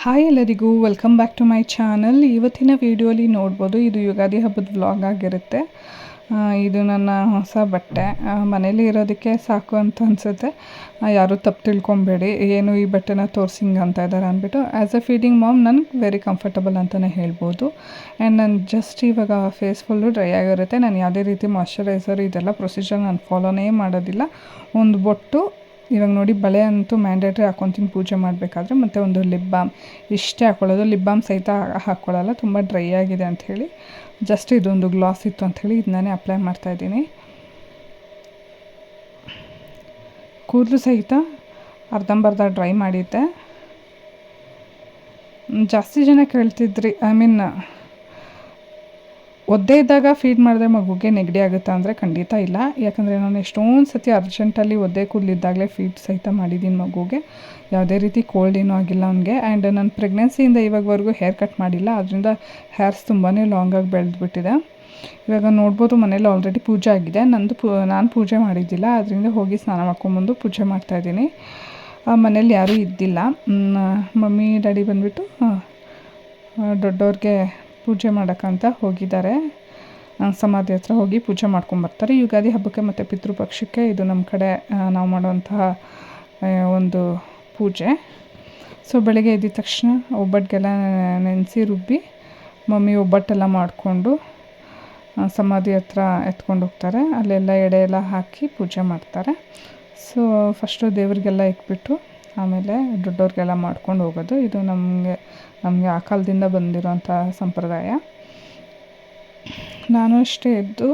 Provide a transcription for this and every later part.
Hi ಎಲ್ಲರಿಗೂ welcome back to my channel. ಇವತ್ತಿನ ವಿಡಿಯೋಲಿ ನೋಡ್ಬೋದು ಇದು ಯುಗಾದಿ ಹಬ್ಬದ ವ್ಲಾಗ್ ಆಗಿರುತ್ತೆ. ಇದು ನನ್ನ ಹೊಸ ಬಟ್ಟೆ. ಮನೇಲಿ ಇರೋದಕ್ಕೆ ಸಾಕು ಅಂತ ಅನಿಸುತ್ತೆ. ಯಾರೂ ತಪ್ಪು ತಿಳ್ಕೊಬೇಡಿ, ಏನು ಈ ಬಟ್ಟೆನ ತೋರಿಸಿಂಗ್ ಅಂತ ಇದ್ದಾರೆ ಅಂದ್ಬಿಟ್ಟು. ಆ್ಯಸ್ ಅ ಫೀಡಿಂಗ್ ಮಾಮ್ ನನಗೆ ವೆರಿ ಕಂಫರ್ಟಬಲ್ ಅಂತಲೇ ಹೇಳ್ಬೋದು. ಆ್ಯಂಡ್ ನಾನು ಜಸ್ಟ್ ಇವಾಗ ಫೇಸ್ ಫುಲ್ಲು ಡ್ರೈ ಆಗಿರುತ್ತೆ. ನಾನು ಯಾವುದೇ ರೀತಿ ಮಾಯ್ಶ್ಚರೈಸರ್ ಇದೆಲ್ಲ ಪ್ರೊಸೀಜರ್ ನಾನು ಫಾಲೋನೇ ಮಾಡೋದಿಲ್ಲ. ಒಂದು ಬೊಟ್ಟು ಇವಾಗ ನೋಡಿ, ಬಳೆ ಅಂತೂ ಮ್ಯಾಂಡೇಟ್ರಿ ಹಾಕ್ಕೊತೀನಿ ಪೂಜೆ ಮಾಡಬೇಕಾದ್ರೆ. ಮತ್ತು ಒಂದು ಲಿಪ್ ಬಾಮ್ ಇಷ್ಟೇ ಹಾಕ್ಕೊಳ್ಳೋದು. ಲಿಪ್ ಬಾಮ್ ಸಹಿತ ಹಾಕ್ಕೊಳ್ಳಲ್ಲ, ತುಂಬ ಡ್ರೈ ಆಗಿದೆ ಅಂಥೇಳಿ. ಜಸ್ಟ್ ಇದೊಂದು ಗ್ಲಾಸ್ ಇತ್ತು ಅಂಥೇಳಿ ಇದನ್ನೇ ಅಪ್ಲೈ ಮಾಡ್ತಾಯಿದ್ದೀನಿ. ಕೂದಲು ಸಹಿತ ಅರ್ಧಂಬರ್ಧ ಡ್ರೈ ಮಾಡಿದ್ದೆ. ಜಾಸ್ತಿ ಜನ ಕೇಳ್ತಿದ್ರಿ, ಒದ್ದೆ ಇದ್ದಾಗ ಫೀಡ್ ಮಾಡಿದ್ರೆ ಮಗುಗೆ ನೆಗಡಿ ಆಗುತ್ತಾ ಅಂದರೆ ಖಂಡಿತ ಇಲ್ಲ. ಯಾಕಂದರೆ ನಾನು ಎಷ್ಟೊಂದು ಸತಿ ಅರ್ಜೆಂಟಲ್ಲಿ ಒದ್ದೆ ಕೂದಲಿದ್ದಾಗಲೇ ಫೀಡ್ ಸಹಿತ ಮಾಡಿದ್ದೀನಿ ಮಗುಗೆ. ಯಾವುದೇ ರೀತಿ ಕೋಲ್ಡ್ ಏನೂ ಆಗಿಲ್ಲ ಅವನಿಗೆ. ಆ್ಯಂಡ್ ನಾನು ಪ್ರೆಗ್ನೆನ್ಸಿಯಿಂದ ಇವಾಗವರೆಗೂ ಹೇರ್ ಕಟ್ ಮಾಡಿಲ್ಲ, ಅದರಿಂದ ಹೇರ್ಸ್ ತುಂಬಾ ಲಾಂಗಾಗಿ ಬೆಳೆದ್ಬಿಟ್ಟಿದೆ. ಇವಾಗ ನೋಡ್ಬೋದು ಮನೇಲಿ ಆಲ್ರೆಡಿ ಪೂಜೆ ಆಗಿದೆ. ನಾನು ಪೂಜೆ ಮಾಡಿದ್ದಿಲ್ಲ, ಅದರಿಂದ ಹೋಗಿ ಸ್ನಾನ ಮಾಡ್ಕೊಂಬಂದು ಪೂಜೆ ಮಾಡ್ತಾಯಿದ್ದೀನಿ. ಮನೇಲಿ ಯಾರೂ ಇದ್ದಿಲ್ಲ. ಮಮ್ಮಿ ಡ್ಯಾಡಿ ಬಂದುಬಿಟ್ಟು ದೊಡ್ಡವ್ರಿಗೆ ಪೂಜೆ ಮಾಡೋಕ್ಕಂತ ಹೋಗಿದ್ದಾರೆ. ಸಮಾಧಿ ಹತ್ರ ಹೋಗಿ ಪೂಜೆ ಮಾಡ್ಕೊಂಬರ್ತಾರೆ. ಯುಗಾದಿ ಹಬ್ಬಕ್ಕೆ ಮತ್ತು ಪಿತೃಪಕ್ಷಕ್ಕೆ ಇದು ನಮ್ಮ ಕಡೆ ನಾವು ಮಾಡುವಂತಹ ಒಂದು ಪೂಜೆ. ಸೊ ಬೆಳಗ್ಗೆ ಎದ್ದ ತಕ್ಷಣ ಒಬ್ಬಟ್ಟಿಗೆಲ್ಲ ನೆನೆಸಿ ರುಬ್ಬಿ ಮಮ್ಮಿ ಒಬ್ಬಟ್ಟೆಲ್ಲ ಮಾಡಿಕೊಂಡು ಸಮಾಧಿ ಹತ್ರ ಎತ್ಕೊಂಡು ಹೋಗ್ತಾರೆ. ಅಲ್ಲೆಲ್ಲ ಎಡೆ ಎಲ್ಲ ಹಾಕಿ ಪೂಜೆ ಮಾಡ್ತಾರೆ. ಸೊ ಫಸ್ಟು ದೇವರಿಗೆಲ್ಲ ಇಟ್ಬಿಟ್ಟು ಆಮೇಲೆ ದೊಡ್ಡವ್ರಿಗೆಲ್ಲ ಮಾಡ್ಕೊಂಡು ಹೋಗೋದು. ಇದು ನಮಗೆ ಆ ಕಾಲದಿಂದ ಬಂದಿರೋಂಥ ಸಂಪ್ರದಾಯ. ನಾನು ಅಷ್ಟೇ ಎದ್ದು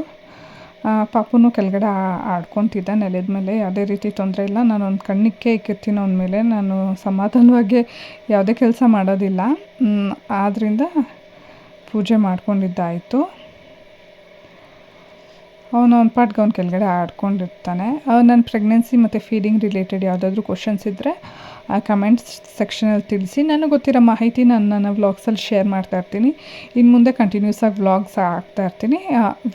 ಪಾಪುನು ಕೆಳಗಡೆ ಆಡ್ಕೊತಿದ್ದೆ ನೆಲದ ಮೇಲೆ. ಯಾವುದೇ ರೀತಿ ತೊಂದರೆ ಇಲ್ಲ. ನಾನು ಒಂದು ಕಣ್ಣಿಕ್ಕೆ ಇಕ್ಕಿರ್ತೀನಿ ಅವನ ಮೇಲೆ. ನಾನು ಸಮಾಧಾನವಾಗಿ ಯಾವುದೇ ಕೆಲಸ ಮಾಡೋದಿಲ್ಲ. ಆದ್ದರಿಂದ ಪೂಜೆ ಮಾಡ್ಕೊಂಡಿದ್ದಾಯಿತು. ಅವನ ಪಾಟ್ಗೆ ಅವ್ನು ಕೆಳಗಡೆ ಆಡ್ಕೊಂಡಿರ್ತಾನೆ. ನನ್ನ ಪ್ರೆಗ್ನೆನ್ಸಿ ಮತ್ತು ಫೀಡಿಂಗ್ ರಿಲೇಟೆಡ್ ಯಾವುದಾದ್ರೂ ಕ್ವಶನ್ಸ್ ಇದ್ದರೆ ಕಮೆಂಟ್ಸ್ ಸೆಕ್ಷನಲ್ಲಿ ತಿಳಿಸಿ. ನನಗೆ ಗೊತ್ತಿರೋ ಮಾಹಿತಿ ನನ್ನ ವ್ಲಾಗ್ಸಲ್ಲಿ ಶೇರ್ ಮಾಡ್ತಾಯಿರ್ತೀನಿ. ಇನ್ನು ಮುಂದೆ ಕಂಟಿನ್ಯೂಸಾಗಿ ವ್ಲಾಗ್ಸ್ ಹಾಕ್ತಾಯಿರ್ತೀನಿ.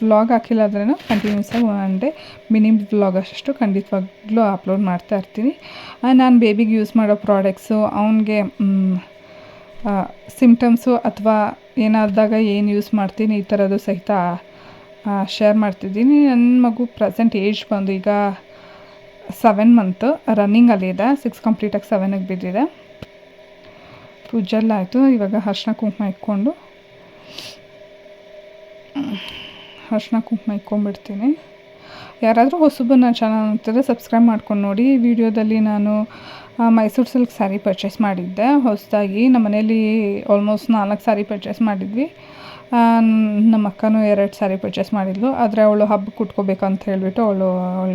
ವ್ಲಾಗ್ ಹಾಕಿಲ್ಲ ಅಂದ್ರೂ ಕಂಟಿನ್ಯೂಸಾಗಿ ಒನ್ ಡೇ ಮಿನಿ ವ್ಲಾಗ್ ಅಷ್ಟು ಖಂಡಿತವಾಗ್ಲೂ ಅಪ್ಲೋಡ್ ಮಾಡ್ತಾಯಿರ್ತೀನಿ. ನಾನು ಬೇಬಿಗೆ ಯೂಸ್ ಮಾಡೋ ಪ್ರಾಡಕ್ಟ್ಸು, ಅವನಿಗೆ ಸಿಮ್ಟಮ್ಸು ಅಥವಾ ಏನಾದಾಗ ಏನು ಯೂಸ್ ಮಾಡ್ತೀನಿ ಈ ಥರದ್ದು ಸಹಿತ ಶೇರ್ ಮಾಡ್ತಿದ್ದೀನಿ. ನನ್ನ ಮಗು ಪ್ರೆಸೆಂಟ್ ಏಜ್ ಬಂದು ಈಗ 7 ಮಂತ್ ರನ್ನಿಂಗಲ್ಲಿದೆ. 6 ಕಂಪ್ಲೀಟಾಗಿ 7ಗೆ ಬಿದ್ದಿದೆ. ಪೂಜೆಲ್ಲ ಆಯಿತು. ಇವಾಗ ಅರ್ಶಿನ ಕುಂಕುಮ ಇಟ್ಕೊಂಡ್ಬಿಡ್ತೀನಿ. ಯಾರಾದರೂ ಹೊಸಬು ನನ್ನ ಚಾನಲ್ ನೋಡ್ತಿದ್ರೆ ಸಬ್ಸ್ಕ್ರೈಬ್ ಮಾಡ್ಕೊಂಡು ನೋಡಿ. ಈ ವಿಡಿಯೋದಲ್ಲಿ ನಾನು ಮೈಸೂರು ಸಿಲ್ಕ್ ಸ್ಯಾರಿ ಪರ್ಚೇಸ್ ಮಾಡಿದ್ದೆ ಹೊಸದಾಗಿ. ನಮ್ಮ ಮನೇಲಿ ಆಲ್ಮೋಸ್ಟ್ 4 ಸ್ಯಾರಿ ಪರ್ಚೇಸ್ ಮಾಡಿದ್ವಿ. ನಮ್ಮ ಅಕ್ಕನೂ 2 ಸ್ಯಾರಿ ಪರ್ಚೇಸ್ ಮಾಡಿದ್ಲು. ಆದರೆ ಅವಳು ಹಬ್ಬಕ್ಕೆ ಉಟ್ಕೋಬೇಕಂತ ಹೇಳಿಬಿಟ್ಟು ಅವಳ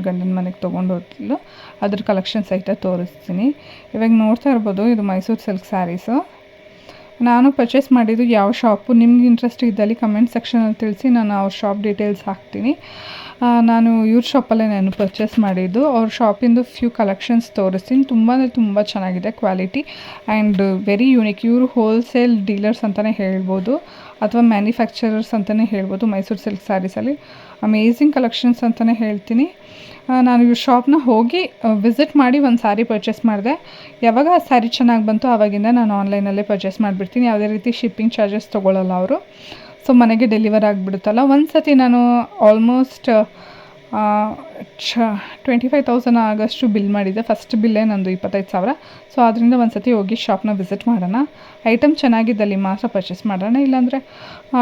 ಗಂಡನ ಮನೆಗೆ ತೊಗೊಂಡು ಹೋದ್ಲು. ಅದ್ರ ಕಲೆಕ್ಷನ್ ಸಹಿತ ತೋರಿಸ್ತೀನಿ. ಇವಾಗ ನೋಡ್ತಾ ಇರ್ಬೋದು, ಇದು ಮೈಸೂರು ಸಿಲ್ಕ್ ಸ್ಯಾರೀಸು. ನಾನು ಪರ್ಚೇಸ್ ಮಾಡಿದ್ದು ಯಾವ ಶಾಪು, ನಿಮ್ಗೆ ಇಂಟ್ರೆಸ್ಟ್ ಇದ್ದಲ್ಲಿ ಕಮೆಂಟ್ ಸೆಕ್ಷನಲ್ಲಿ ತಿಳಿಸಿ, ನಾನು ಅವ್ರ ಶಾಪ್ ಡೀಟೇಲ್ಸ್ ಹಾಕ್ತೀನಿ. ನಾನು ಇವ್ರ ಶಾಪಲ್ಲೇ ನಾನು ಪರ್ಚೇಸ್ ಮಾಡಿದ್ದು. ಅವ್ರ ಶಾಪಿಂದು ಫ್ಯೂ ಕಲೆಕ್ಷನ್ಸ್ ತೋರಿಸ್ತೀನಿ. ತುಂಬ ಚೆನ್ನಾಗಿದೆ ಕ್ವಾಲಿಟಿ ಆ್ಯಂಡ್ ವೆರಿ ಯೂನಿಕ್. ಇವರು ಹೋಲ್ಸೇಲ್ ಡೀಲರ್ಸ್ ಅಂತಲೇ ಹೇಳ್ಬೋದು ಅಥವಾ ಮ್ಯಾನುಫ್ಯಾಕ್ಚರರ್ಸ್ ಅಂತಲೇ ಹೇಳ್ಬೋದು. ಮೈಸೂರು ಸಿಲ್ಕ್ ಸ್ಯಾರೀಸಲ್ಲಿ ಅಮೇಝಿಂಗ್ ಕಲೆಕ್ಷನ್ಸ್ ಅಂತಲೇ ಹೇಳ್ತೀನಿ. ನಾನು ಇವ್ರ ಶಾಪ್ನ ಹೋಗಿ ವಿಸಿಟ್ ಮಾಡಿ ಒಂದು ಸ್ಯಾರಿ ಪರ್ಚೇಸ್ ಮಾಡಿದೆ. ಯಾವಾಗ ಆ ಸ್ಯಾರಿ ಚೆನ್ನಾಗಿ ಬಂತು ಆವಾಗಿಂದ ನಾನು ಆನ್ಲೈನಲ್ಲೇ ಪರ್ಚೇಸ್ ಮಾಡಿಬಿಡ್ತೀನಿ. ಯಾವುದೇ ರೀತಿ ಶಿಪ್ಪಿಂಗ್ ಚಾರ್ಜಸ್ ತೊಗೊಳ್ಳಲ್ಲ ಅವರು. ಸೊ ಮನೆಗೆ ಡೆಲಿವರ್ ಆಗಿಬಿಡುತ್ತಲ್ಲ. ಒಂದು ಸತಿ ನಾನು ಆಲ್ಮೋಸ್ಟ್ 25,000 ಆಗಷ್ಟು ಬಿಲ್ ಮಾಡಿದ್ದೆ. ಫಸ್ಟ್ ಬಿಲ್ಲೇ ನಂದು 25,000. ಸೊ ಅದರಿಂದ ಒಂದು ಸತಿ ಹೋಗಿ ಶಾಪ್ನ ವಿಸಿಟ್ ಮಾಡೋಣ. ಐಟಮ್ ಚೆನ್ನಾಗಿದ್ದಲ್ಲಿ ಮಾತ್ರ ಪರ್ಚೇಸ್ ಮಾಡೋಣ, ಇಲ್ಲಾಂದರೆ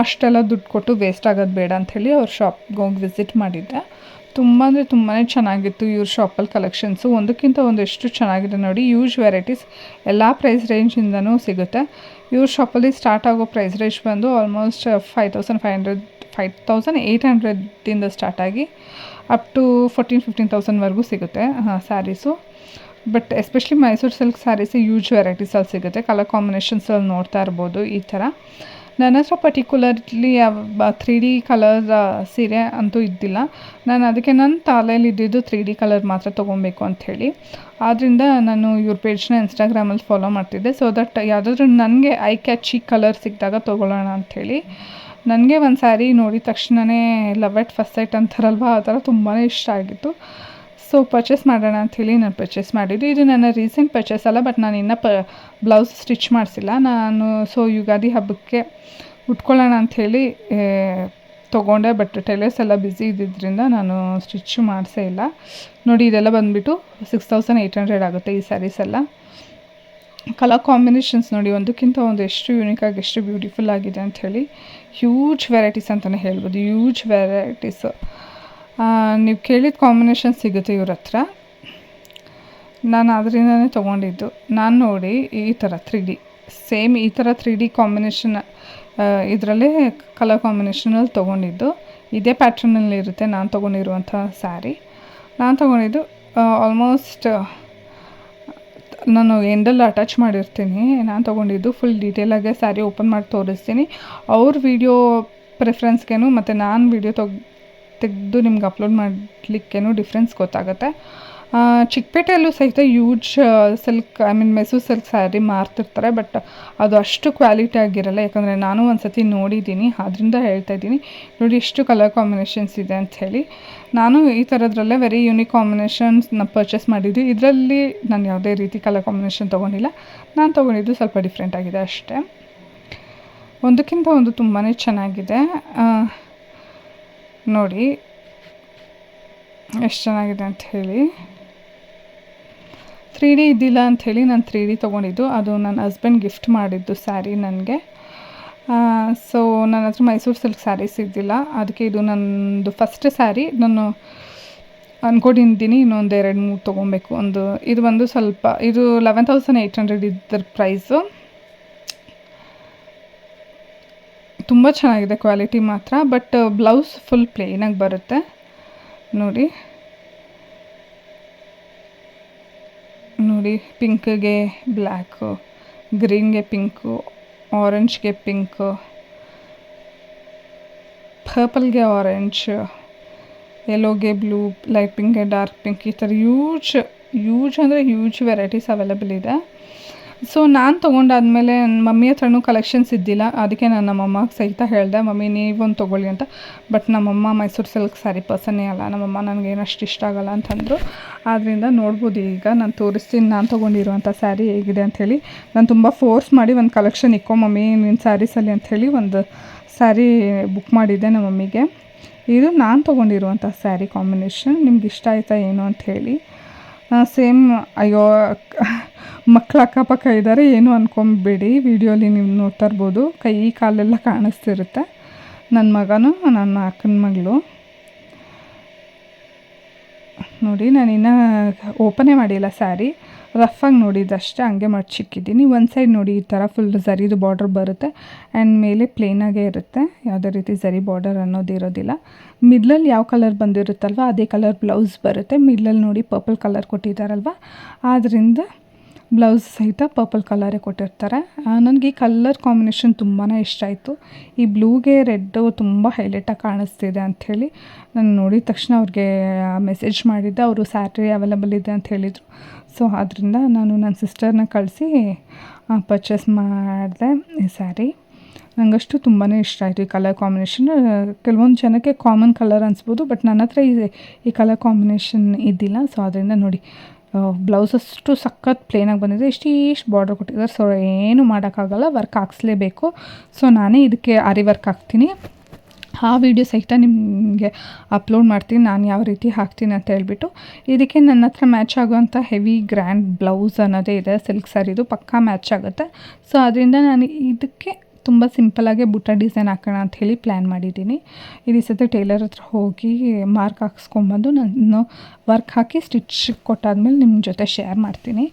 ಅಷ್ಟೆಲ್ಲ ದುಡ್ಡು ಕೊಟ್ಟು ವೇಸ್ಟ್ ಆಗೋದು ಬೇಡ ಅಂಥೇಳಿ ಅವ್ರ ಶಾಪ್ಗೆ ಹೋಗಿ ವಿಸಿಟ್ ಮಾಡಿದ್ದೆ. ತುಂಬಾ ಚೆನ್ನಾಗಿತ್ತು ಇವ್ರ ಶಾಪಲ್ಲಿ ಕಲೆಕ್ಷನ್ಸು. ಒಂದಕ್ಕಿಂತ ಒಂದು ಎಷ್ಟು ಚೆನ್ನಾಗಿದೆ ನೋಡಿ. ಯೂಸ್ ವೆರೈಟೀಸ್ ಎಲ್ಲ ಪ್ರೈಸ್ ರೇಂಜಿಂದನೂ ಸಿಗುತ್ತೆ. ಇವ್ರ ಶಾಪಲ್ಲಿ ಸ್ಟಾರ್ಟ್ ಆಗೋ ಪ್ರೈಸ್ ರೇಂಜ್ ಬಂದು ಆಲ್ಮೋಸ್ಟ್ 5,800ದಿಂದ ಸ್ಟಾರ್ಟ್ ಆಗಿ ಅಪ್ ಟು 14,000-15,000ವರೆಗೂ ಸಿಗುತ್ತೆ saris. But especially Mysore silk saris huge ವೆರೈಟೀಸಲ್ಲಿ ಸಿಗುತ್ತೆ. ಕಲರ್ ಕಾಂಬಿನೇಷನ್ಸಲ್ಲಿ ನೋಡ್ತಾ ಇರ್ಬೋದು ಈ ಥರ. ನನ್ನ ಹತ್ರ ಪರ್ಟಿಕ್ಯುಲರ್ಲಿ 3D ಕಲರ್ ಸೀರೆ ಅಂತೂ ಇದ್ದಿಲ್ಲ. ನಾನು ಅದಕ್ಕೆ ನನ್ನ ತಲೆಯಲ್ಲಿ ಇದ್ದಿದ್ದು 3D ಕಲರ್ ಮಾತ್ರ ತೊಗೊಬೇಕು ಅಂಥೇಳಿ. ಆದ್ದರಿಂದ ನಾನು ಇವ್ರ ಪೇಜ್ನ ಇನ್ಸ್ಟಾಗ್ರಾಮಲ್ಲಿ ಫಾಲೋ ಮಾಡ್ತಿದ್ದೆ. ಸೊ ದಟ್ ಯಾವುದಾದ್ರೂ ನನಗೆ ಐ ಕ್ಯಾಚಿ ಕಲರ್ ಸಿಕ್ಕಿದಾಗ ತೊಗೊಳ್ಳೋಣ ಅಂಥೇಳಿ. ನನಗೆ ಒಂದು ಸ್ಯಾರಿ ನೋಡಿದ ತಕ್ಷಣವೇ ಲವ್ ಎಟ್ ಫಸ್ಟ್ ಸೈಟ್ ಅಂತಾರಲ್ವ, ಆ ಥರ ತುಂಬಾ ಇಷ್ಟ ಆಗಿತ್ತು. ಸೊ ಪರ್ಚೇಸ್ ಮಾಡೋಣ ಅಂಥೇಳಿ ನಾನು ಪರ್ಚೇಸ್ ಮಾಡಿದ್ದು. ಇದು ನನ್ನ ರೀಸೆಂಟ್ ಪರ್ಚೇಸ್ ಅಲ್ಲ, ಬಟ್ ನಾನು ಇನ್ನೂ ಬ್ಲೌಸ್ ಸ್ಟಿಚ್ ಮಾಡಿಸಿಲ್ಲ. ನಾನು ಸೊ ಯುಗಾದಿ ಹಬ್ಬಕ್ಕೆ ಉಟ್ಕೊಳ್ಳೋಣ ಅಂಥೇಳಿ ತೊಗೊಂಡೆ, ಬಟ್ ಟೈಲರ್ಸ್ ಎಲ್ಲ ಬ್ಯುಸಿ ಇದ್ದಿದ್ದರಿಂದ ನಾನು ಸ್ಟಿಚ್ಚು ಮಾಡಿಸೇ ಇಲ್ಲ. ನೋಡಿ ಇದೆಲ್ಲ ಬಂದುಬಿಟ್ಟು 6800 ಆಗುತ್ತೆ ಈ ಸ್ಯಾರೀಸ್ ಎಲ್ಲ. ಕಲರ್ ಕಾಂಬಿನೇಷನ್ಸ್ ನೋಡಿ ಒಂದಕ್ಕಿಂತ ಒಂದು ಎಷ್ಟು ಯೂನಿಕಾಗಿ ಎಷ್ಟು ಬ್ಯೂಟಿಫುಲ್ ಆಗಿದೆ ಅಂಥೇಳಿ. ಹ್ಯೂಜ್ ವೆರೈಟೀಸ್ ಅಂತಲೇ ಹೇಳ್ಬೋದು, ಹ್ಯೂಜ್ ವೆರೈಟೀಸು. ನೀವು ಕೇಳಿದ ಕಾಂಬಿನೇಷನ್ ಸಿಗುತ್ತೆ ಇವ್ರ ಹತ್ರ. ನಾನು ಅದರಿಂದನೇ ತೊಗೊಂಡಿದ್ದು. ನಾನು ನೋಡಿ ಈ ಥರ 3D ಸೇಮ್ ಈ ಥರ 3D ಕಾಂಬಿನೇಷನ್ ಇದರಲ್ಲೇ ಕಲರ್ ಕಾಂಬಿನೇಷನಲ್ಲಿ ತೊಗೊಂಡಿದ್ದು. ಇದೇ ಪ್ಯಾಟ್ರನಲ್ಲಿ ಇರುತ್ತೆ ನಾನು ತೊಗೊಂಡಿರುವಂಥ ಸ್ಯಾರಿ. ನಾನು ತೊಗೊಂಡಿದ್ದು ಆಲ್ಮೋಸ್ಟ್ ನಾನು ಎಂಡಲ್ಲಿ ಅಟ್ಯಾಚ್ ಮಾಡಿರ್ತೀನಿ. ನಾನು ತೊಗೊಂಡಿದ್ದು ಫುಲ್ ಡೀಟೇಲಾಗೆ ಸ್ಯಾರಿ ಓಪನ್ ಮಾಡಿ ತೋರಿಸ್ತೀನಿ. ಅವ್ರ ವಿಡಿಯೋ ಪ್ರಿಫರೆನ್ಸ್ಗೇನು ಮತ್ತು ನಾನು ವಿಡಿಯೋ ತೆಗೆದು ನಿಮ್ಗೆ ಅಪ್ಲೋಡ್ ಮಾಡಲಿಕ್ಕೇನು ಡಿಫ್ರೆನ್ಸ್ ಗೊತ್ತಾಗುತ್ತೆ. ಚಿಕ್ಕಪೇಟೆಯಲ್ಲೂ ಸಹಿತ huge silk Mysore silk sari ಮಾರ್ತಿರ್ತಾರೆ, ಬಟ್ ಅದು ಅಷ್ಟು ಕ್ವಾಲಿಟಿ ಆಗಿರಲ್ಲ. ಯಾಕಂದರೆ ನಾನು ಒಂದು ಸತಿ ನೋಡಿದ್ದೀನಿ, ಅದರಿಂದ ಹೇಳ್ತಾಯಿದ್ದೀನಿ. ನೋಡಿ ಎಷ್ಟು ಕಲರ್ ಕಾಂಬಿನೇಷನ್ಸ್ ಇದೆ ಅಂಥೇಳಿ. ನಾನು ಈ ಥರದ್ರಲ್ಲೇ ವೆರಿ ಯೂನಿಕ್ ಕಾಂಬಿನೇಷನ್ಸ್ನ ಪರ್ಚೇಸ್ ಮಾಡಿದ್ದು. ಇದರಲ್ಲಿ ನಾನು ಯಾವುದೇ ರೀತಿ ಕಲರ್ ಕಾಂಬಿನೇಷನ್ ತೊಗೊಂಡಿಲ್ಲ. ನಾನು ತೊಗೊಂಡಿದ್ದು ಸ್ವಲ್ಪ ಡಿಫ್ರೆಂಟ್ ಆಗಿದೆ ಅಷ್ಟೇ. ಒಂದಕ್ಕಿಂತ ಒಂದು ತುಂಬಾ ಚೆನ್ನಾಗಿದೆ. ನೋಡಿ ಎಷ್ಟು ಚೆನ್ನಾಗಿದೆ ಅಂಥೇಳಿ. 3D ಇದ್ದಿಲ್ಲ ಅಂಥೇಳಿ ನಾನು 3D ತೊಗೊಂಡಿದ್ದು. ಅದು ನನ್ನ ಹಸ್ಬೆಂಡ್ ಗಿಫ್ಟ್ ಮಾಡಿದ್ದು ಸ್ಯಾರಿ ನನಗೆ. ಸೊ ನನ್ನ ಹತ್ರ ಮೈಸೂರು ಸಿಲ್ಕ್ ಸ್ಯಾರೀಸ್ ಇದ್ದಿಲ್ಲ, ಅದಕ್ಕೆ ಇದು ನನ್ನದು ಫಸ್ಟ್ ಸ್ಯಾರಿ. ನಾನು ಅಂದ್ಕೊಂಡಿದ್ದೀನಿ ಇನ್ನೊಂದು 2-3 ತೊಗೊಬೇಕು. ಇದು ಬಂದು ಸ್ವಲ್ಪ ಇದು 11800 ಇದ್ರ ಪ್ರೈಸು. ತುಂಬ ಚೆನ್ನಾಗಿದೆ ಕ್ವಾಲಿಟಿ ಮಾತ್ರ, ಬಟ್ ಬ್ಲೌಸ್ ಫುಲ್ ಪ್ಲೇನಾಗಿ ಬರುತ್ತೆ. ನೋಡಿ ಪಿಂಕ್ಗೆ ಬ್ಲ್ಯಾಕು, ಗ್ರೀನ್ಗೆ ಪಿಂಕು, ಆರೆಂಜ್ಗೆ ಪಿಂಕು, ಪರ್ಪಲ್ಗೆ ಆರೆಂಜ್, ಯೆಲ್ಲೋಗೆ ಬ್ಲೂ, ಲೈಟ್ ಪಿಂಕ್ಗೆ ಡಾರ್ಕ್ ಪಿಂಕ್, ಈ ಥರ ಯೂಜ್ ಅಂದರೆ ಯೂಜ್ ವೆರೈಟೀಸ್ ಅವೈಲೇಬಲ್ ಇದೆ. ಸೊ ನಾನು ತೊಗೊಂಡಾದ್ಮೇಲೆ ನನ್ನ ಮಮ್ಮಿ ಹತ್ರನೂ ಕಲೆಕ್ಷನ್ಸ್ ಇದ್ದಿಲ್ಲ. ಅದಕ್ಕೆ ನಾನು ನಮ್ಮಮ್ಮಗೆ ಸಹಿತ ಹೇಳಿದೆ, ಮಮ್ಮಿ ನೀವೊಂದು ತೊಗೊಳ್ಳಿ ಅಂತ. ಬಟ್ ನಮ್ಮಮ್ಮ ಮೈಸೂರು ಸಿಲ್ಕ್ ಸ್ಯಾರಿ ಪರ್ಸನ್ನೇ ಅಲ್ಲ, ನಮ್ಮಮ್ಮ ನನಗೇನಷ್ಟು ಇಷ್ಟ ಆಗೋಲ್ಲ ಅಂತಂದರು. ಆದ್ದರಿಂದ ನೋಡ್ಬೋದು ಈಗ ನಾನು ತೋರಿಸ್ತೀನಿ ನಾನು ತೊಗೊಂಡಿರುವಂಥ ಸ್ಯಾರಿ ಹೇಗಿದೆ ಅಂಥೇಳಿ. ನಾನು ತುಂಬ ಫೋರ್ಸ್ ಮಾಡಿ ಒಂದು ಕಲೆಕ್ಷನ್ ಇಕ್ಕೋ ಮಮ್ಮಿ ನಿನ್ನ ಸ್ಯಾರೀಸಲ್ಲಿ ಅಂಥೇಳಿ ಒಂದು ಸ್ಯಾರಿ ಬುಕ್ ಮಾಡಿದ್ದೆ ನಮ್ಮ ಮಮ್ಮಿಗೆ. ಇದು ನಾನು ತೊಗೊಂಡಿರುವಂಥ ಸ್ಯಾರಿ ಕಾಂಬಿನೇಷನ್. ನಿಮ್ಗೆ ಇಷ್ಟ ಆಯಿತಾ ಏನು ಅಂಥೇಳಿ. ಸೇಮ್ ಅಯ್ಯೋ ಮಕ್ಕಳು ಅಕ್ಕಪಕ್ಕ ಇದ್ದಾರೆ ಏನು ಅಂದ್ಕೊಂಬೇಡಿ. ವಿಡಿಯೋಲಿ ನೀವು ನೋಡ್ತಾ ಇರ್ಬೋದು, ಕೈ ಕಾಲೆಲ್ಲ ಕಾಣಿಸ್ತಿರುತ್ತೆ. ನನ್ನ ಮಗನೂ ನನ್ನ ಅಕ್ಕನ ಮಗಳು. ನೋಡಿ ನಾನಿನ್ನೂ ಓಪನೇ ಮಾಡಿಲ್ಲ ಸ್ಯಾರಿ, ರಫಾಗಿ ನೋಡಿದ್ದಷ್ಟೇ, ಹಂಗೆ ಮಡ್ಚಿಕ್ಕಿದ್ದೀನಿ. ಒಂದು ಸೈಡ್ ನೋಡಿ ಈ ಥರ ಫುಲ್ ಝರಿದು ಬಾರ್ಡರ್ ಬರುತ್ತೆ ಆ್ಯಂಡ್ ಮೇಲೆ ಪ್ಲೇನಾಗೇ ಇರುತ್ತೆ, ಯಾವುದೇ ರೀತಿ ಝರಿ ಬಾರ್ಡರ್ ಅನ್ನೋದು ಇರೋದಿಲ್ಲ. ಮಿಡ್ಲಲ್ಲಿ ಯಾವ ಕಲರ್ ಬಂದಿರುತ್ತಲ್ವ ಅದೇ ಕಲರ್ ಬ್ಲೌಸ್ ಬರುತ್ತೆ. ಮಿಡ್ಲಲ್ಲಿ ನೋಡಿ ಪರ್ಪಲ್ ಕಲರ್ ಕೊಟ್ಟಿದ್ದಾರಲ್ವ, ಆದ್ದರಿಂದ ಬ್ಲೌಸ್ ಸಹಿತ ಪರ್ಪಲ್ ಕಲರೇ ಕೊಟ್ಟಿರ್ತಾರೆ. ನನಗೆ ಈ ಕಲರ್ ಕಾಂಬಿನೇಷನ್ ತುಂಬಾ ಇಷ್ಟ ಆಯಿತು. ಈ ಬ್ಲೂಗೆ ರೆಡ್ಡು ತುಂಬ ಹೈಲೈಟಾಗಿ ಕಾಣಿಸ್ತಿದೆ ಅಂಥೇಳಿ ನಾನು ನೋಡಿದ ತಕ್ಷಣ ಅವ್ರಿಗೆ ಮೆಸೇಜ್ ಮಾಡಿದ್ದೆ. ಅವರು ಸ್ಯಾರಿ ಅವೈಲೇಬಲ್ ಇದೆ ಅಂತ ಹೇಳಿದರು. ಸೊ ಆದ್ದರಿಂದ ನಾನು ನನ್ನ ಸಿಸ್ಟರ್ನ ಕಳಿಸಿ ಪರ್ಚೇಸ್ ಮಾಡಿದೆ ಈ ಸ್ಯಾರಿ. ನನಗಷ್ಟು ತುಂಬಾ ಇಷ್ಟ ಆಯಿತು ಈ ಕಲರ್ ಕಾಂಬಿನೇಷನ್. ಕೆಲವೊಂದು ಜನಕ್ಕೆ ಕಾಮನ್ ಕಲರ್ ಅನಿಸ್ಬೋದು, ಬಟ್ ನನ್ನ ಹತ್ರ ಈ ಕಲರ್ ಕಾಂಬಿನೇಷನ್ ಇದ್ದಿಲ್ಲ. ಸೊ ಅದರಿಂದ ನೋಡಿ ಬ್ಲೌಸ್ ಅಷ್ಟು ಸಖತ್ ಪ್ಲೇನಾಗಿ ಬಂದಿದೆ, ಇಷ್ಟು ಬಾರ್ಡರ್ ಕೊಟ್ಟಿದ್ದಾರೆ. ಸೊ ಏನು ಮಾಡೋಕ್ಕಾಗಲ್ಲ, ವರ್ಕ್ ಹಾಕ್ಸ್ಲೇಬೇಕು. ಸೊ ನಾನೇ ಇದಕ್ಕೆ ಆರಿ ವರ್ಕ್ ಹಾಕ್ತೀನಿ. ಆ ವಿಡಿಯೋ ಸಹಿತ ನಿಮಗೆ ಅಪ್ಲೋಡ್ ಮಾಡ್ತೀನಿ ನಾನು ಯಾವ ರೀತಿ ಹಾಕ್ತೀನಿ ಅಂತ ಹೇಳ್ಬಿಟ್ಟು. ಇದಕ್ಕೆ ನನ್ನ ಹತ್ರ ಮ್ಯಾಚ್ ಆಗುವಂಥ ಹೆವಿ ಗ್ರ್ಯಾಂಡ್ ಬ್ಲೌಸ್ ಅನ್ನೋದೇ ಇದೆ, ಸಿಲ್ಕ್ ಸ್ಯಾರಿದು ಪಕ್ಕಾ ಮ್ಯಾಚ್ ಆಗುತ್ತೆ. ಸೊ ಅದರಿಂದ ನಾನು ಇದಕ್ಕೆ ತುಂಬ ಸಿಂಪಲಾಗೆ ಬುಟ್ಟ ಡಿಸೈನ್ ಹಾಕೋಣ ಅಂಥೇಳಿ ಪ್ಲ್ಯಾನ್ ಮಾಡಿದ್ದೀನಿ. ಈ ಸತಿ ಟೈಲರ್ ಹತ್ರ ಹೋಗಿ ಮಾರ್ಕ್ ಹಾಕ್ಸ್ಕೊಂಬಂದು ನಾನು ವರ್ಕ್ ಹಾಕಿ ಸ್ಟಿಚ್ ಕೊಟ್ಟಾದ್ಮೇಲೆ ನಿಮ್ಮ ಜೊತೆ ಶೇರ್ ಮಾಡ್ತೀನಿ.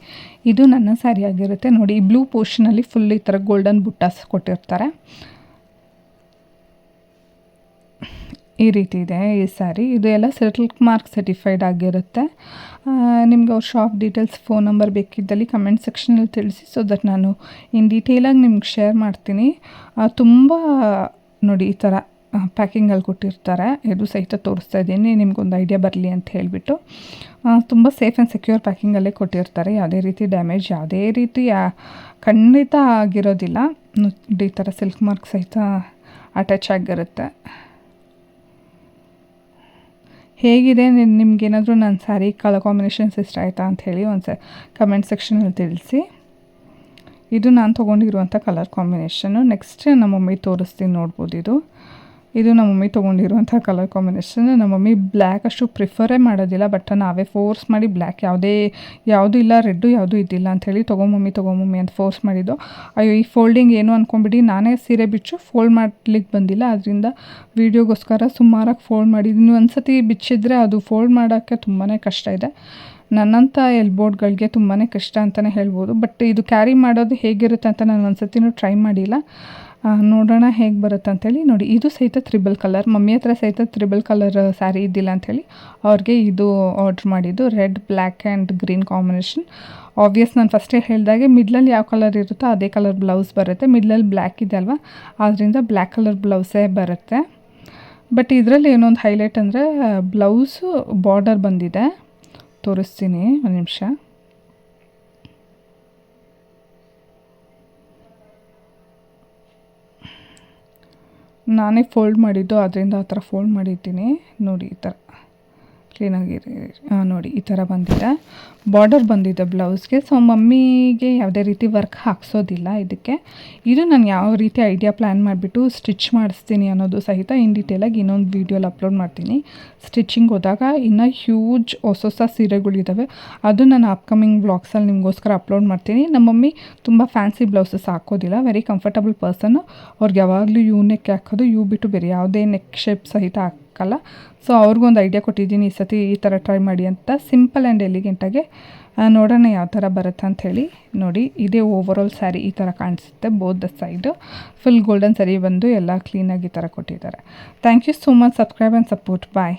ಇದು ನನ್ನ ಸ್ಯಾರಿ ಆಗಿರುತ್ತೆ. ನೋಡಿ ಈ ಬ್ಲೂ ಪೋರ್ಷನಲ್ಲಿ ಫುಲ್ ಈ ಥರ ಗೋಲ್ಡನ್ ಬುಟ್ಟಾಸ್ ಕೊಟ್ಟಿರ್ತಾರೆ. ಈ ರೀತಿ ಇದೆ ಈ ಸ್ಯಾರಿ. ಇದು ಎಲ್ಲ ಸಿಲ್ಕ್ ಮಾರ್ಕ್ ಸರ್ಟಿಫೈಡ್ ಆಗಿರುತ್ತೆ. ನಿಮ್ಗೆ ಅವ್ರ ಶಾಪ್ ಡೀಟೇಲ್ಸ್, ಫೋನ್ ನಂಬರ್ ಬೇಕಿದ್ದಲ್ಲಿ ಕಮೆಂಟ್ ಸೆಕ್ಷನಲ್ಲಿ ತಿಳಿಸಿ. ಸೊ ದಟ್ ನಾನು ಇನ್ ಡೀಟೇಲಾಗಿ ನಿಮ್ಗೆ ಶೇರ್ ಮಾಡ್ತೀನಿ. ತುಂಬ ನೋಡಿ ಈ ಥರ ಪ್ಯಾಕಿಂಗಲ್ಲಿ ಕೊಟ್ಟಿರ್ತಾರೆ. ಇದು ಸಹಿತ ತೋರಿಸ್ತಾ ಇದ್ದೀನಿ ನಿಮ್ಗೊಂದು ಐಡಿಯಾ ಬರಲಿ ಅಂತ ಹೇಳಿಬಿಟ್ಟು. ತುಂಬ ಸೇಫ್ ಆ್ಯಂಡ್ ಸೆಕ್ಯೂರ್ ಪ್ಯಾಕಿಂಗಲ್ಲೇ ಕೊಟ್ಟಿರ್ತಾರೆ. ಯಾವುದೇ ರೀತಿ ಡ್ಯಾಮೇಜ್ ಯಾವುದೇ ರೀತಿ ಖಂಡಿತ ಆಗಿರೋದಿಲ್ಲ. ಈ ಥರ ಸಿಲ್ಕ್ ಮಾರ್ಕ್ ಸಹಿತ ಅಟ್ಯಾಚ್ ಆಗಿರುತ್ತೆ. ಹೇಗಿದೆ, ನಿಮ್ಗೇನಾದರೂ ನನ್ನ ಸ್ಯಾರಿ ಕಲರ್ ಕಾಂಬಿನೇಷನ್ಸ್ ಇಷ್ಟ ಆಯಿತಾ ಅಂಥೇಳಿ ಒಂದು ಕಮೆಂಟ್ ಸೆಕ್ಷನಲ್ಲಿ ತಿಳಿಸಿ. ಇದು ನಾನು ತೊಗೊಂಡಿರುವಂಥ ಕಲರ್ ಕಾಂಬಿನೇಷನ್ನು. ನೆಕ್ಸ್ಟ್ ನಮ್ಮ ಮಮ್ಮಿ ತೋರಿಸ್ತೀನಿ, ನೋಡ್ಬೋದು. ಇದು ನಮ್ಮ ಮಮ್ಮಿ ತೊಗೊಂಡಿರುವಂಥ ಕಲರ್ ಕಾಂಬಿನೇಷನ್. ನಮ್ಮ ಮಮ್ಮಿ ಬ್ಲ್ಯಾಕ್ ಅಷ್ಟು ಪ್ರಿಫರೇ ಮಾಡೋದಿಲ್ಲ, ಬಟ್ ನಾವೇ ಫೋರ್ಸ್ ಮಾಡಿ ಬ್ಲ್ಯಾಕ್ ಯಾವುದೂ ಇಲ್ಲ, ರೆಡ್ಡು ಯಾವುದೂ ಇದ್ದಿಲ್ಲ ಅಂಥೇಳಿ ತೊಗೊಂಬಮ್ಮಿ ಅಂತ ಫೋರ್ಸ್ ಮಾಡಿದ್ದು. ಅಯ್ಯೋ, ಈ ಫೋಲ್ಡಿಂಗ್ ಏನು ಅಂದ್ಕೊಂಬಿಟ್ಟು ನಾನೇ ಸೀರೆ ಬಿಚ್ಚು ಫೋಲ್ಡ್ ಮಾಡ್ಲಿಕ್ಕೆ ಬಂದಿಲ್ಲ, ಅದರಿಂದ ವೀಡಿಯೋಗೋಸ್ಕರ ಸುಮಾರಾಗಿ ಫೋಲ್ಡ್ ಮಾಡಿದ್ದೀನಿ. ಒಂದು ಸತಿ ಬಿಚ್ಚಿದ್ರೆ ಅದು ಫೋಲ್ಡ್ ಮಾಡೋಕ್ಕೆ ತುಂಬಾ ಕಷ್ಟ ಇದೆ. ನನ್ನಂಥ ಎಲ್ಬೋರ್ಡ್ಗಳಿಗೆ ತುಂಬಾ ಕಷ್ಟ ಅಂತಲೇ ಹೇಳ್ಬೋದು. ಬಟ್ ಇದು ಕ್ಯಾರಿ ಮಾಡೋದು ಹೇಗಿರುತ್ತೆ ಅಂತ ನಾನು ಒಂದು ಸತಿನೂ ಟ್ರೈ ಮಾಡಿಲ್ಲ. ನೋಡೋಣ ಹೇಗೆ ಬರುತ್ತೆ ಅಂಥೇಳಿ. ನೋಡಿ, ಇದು ಸಹಿತ ತ್ರಿಬಲ್ ಕಲರ್. ಮಮ್ಮಿ ಹತ್ರ ಸಹಿತ ತ್ರಿಬಲ್ ಕಲರ್ ಸ್ಯಾರಿ ಇದ್ದಿಲ್ಲ ಅಂಥೇಳಿ ಅವ್ರಿಗೆ ಇದು ಆರ್ಡ್ರ್ ಮಾಡಿದ್ದು. Red, black and green combination. Obvious, ನಾನು ಫಸ್ಟೇ ಹೇಳಿದಾಗೆ ಮಿಡ್ಲಲ್ಲಿ ಯಾವ ಕಲರ್ ಇರುತ್ತೋ ಅದೇ ಕಲರ್ ಬ್ಲೌಸ್ ಬರುತ್ತೆ. ಮಿಡ್ಲಲ್ಲಿ ಬ್ಲ್ಯಾಕ್ ಇದೆ ಅಲ್ವಾ, ಆದ್ದರಿಂದ ಬ್ಲ್ಯಾಕ್ ಕಲರ್ ಬ್ಲೌಸೇ ಬರುತ್ತೆ. ಬಟ್ ಇದರಲ್ಲಿ ಏನೊಂದು ಹೈಲೈಟ್ ಅಂದರೆ ಬ್ಲೌಸು ಬಾರ್ಡರ್ ಬಂದಿದೆ. ತೋರಿಸ್ತೀನಿ, ಒಂದು ನಿಮಿಷ. ನಾನೇ ಫೋಲ್ಡ್ ಮಾಡಿದ್ದು, ಅದರಿಂದ ಆ ಥರ ಫೋಲ್ಡ್ ಮಾಡಿದ್ದೀನಿ. ನೋಡಿ, ಈ ಥರ ಕ್ಲೀನಾಗಿರಿ. ನೋಡಿ, ಈ ಥರ ಬಂದಿದೆ. ಬಾರ್ಡರ್ ಬಂದಿದೆ ಬ್ಲೌಸ್ಗೆ. ಸೊ ಮಮ್ಮಿಗೆ ಯಾವುದೇ ರೀತಿ ವರ್ಕ್ ಹಾಕ್ಸೋದಿಲ್ಲ ಇದಕ್ಕೆ. ಇದು ನಾನು ಯಾವ ರೀತಿ ಐಡಿಯಾ ಪ್ಲ್ಯಾನ್ ಮಾಡಿಬಿಟ್ಟು ಸ್ಟಿಚ್ ಮಾಡಿಸ್ತೀನಿ ಅನ್ನೋದು ಸಹಿತ ಇನ್ ಡೀಟೇಲಾಗಿ ಇನ್ನೊಂದು ವೀಡಿಯೋಲಿ ಅಪ್ಲೋಡ್ ಮಾಡ್ತೀನಿ. ಸ್ಟಿಚಿಂಗ್ ಹೋದಾಗ ಇನ್ನೂ ಹ್ಯೂಜ್ ಹೊಸ ಸೀರೆಗಳಿದ್ದಾವೆ, ಅದು ನಾನು ಅಪ್ಕಮಿಂಗ್ ವ್ಲಾಗ್ಸಲ್ಲಿ ನಿಮಗೋಸ್ಕರ ಅಪ್ಲೋಡ್ ಮಾಡ್ತೀನಿ. ನಮ್ಮ ಮಮ್ಮಿ ತುಂಬ ಫ್ಯಾನ್ಸಿ ಬ್ಲೌಸಸ್ ಹಾಕೋದಿಲ್ಲ, ವೆರಿ ಕಂಫರ್ಟಬಲ್ ಪರ್ಸನ್ನು. ಅವ್ರಿಗೆ ಯಾವಾಗಲೂ ಯೂ ನೆಕ್ ಹಾಕೋದು, ಯೂ ಬಿಟ್ಟು ಬೇರೆ ಯಾವುದೇ ನೆಕ್ ಶೇಪ್ ಸಹಿತ ಹಾಕಲ್ಲ. ಸೊ ಅವ್ರಿಗೊಂದು ಐಡಿಯಾ ಕೊಟ್ಟಿದ್ದೀನಿ, ಈ ಸತಿ ಈ ಥರ ಟ್ರೈ ಮಾಡಿ ಅಂತ. ಸಿಂಪಲ್ ಆ್ಯಂಡ್ ಎಲಿಗೆಂಟಾಗೆ ನೋಡೋಣ ಯಾವ ಥರ ಬರುತ್ತೆ ಅಂಥೇಳಿ. ನೋಡಿ, ಇದೇ ಓವರಾಲ್ ಸ್ಯಾರಿ ಈ ಥರ ಕಾಣಿಸುತ್ತೆ. Both the side full golden sari ಬಂದು ಎಲ್ಲ ಕ್ಲೀನಾಗಿ ಈ ಥರ ಕೊಟ್ಟಿದ್ದಾರೆ. Thank you so much. Subscribe and support. Bye.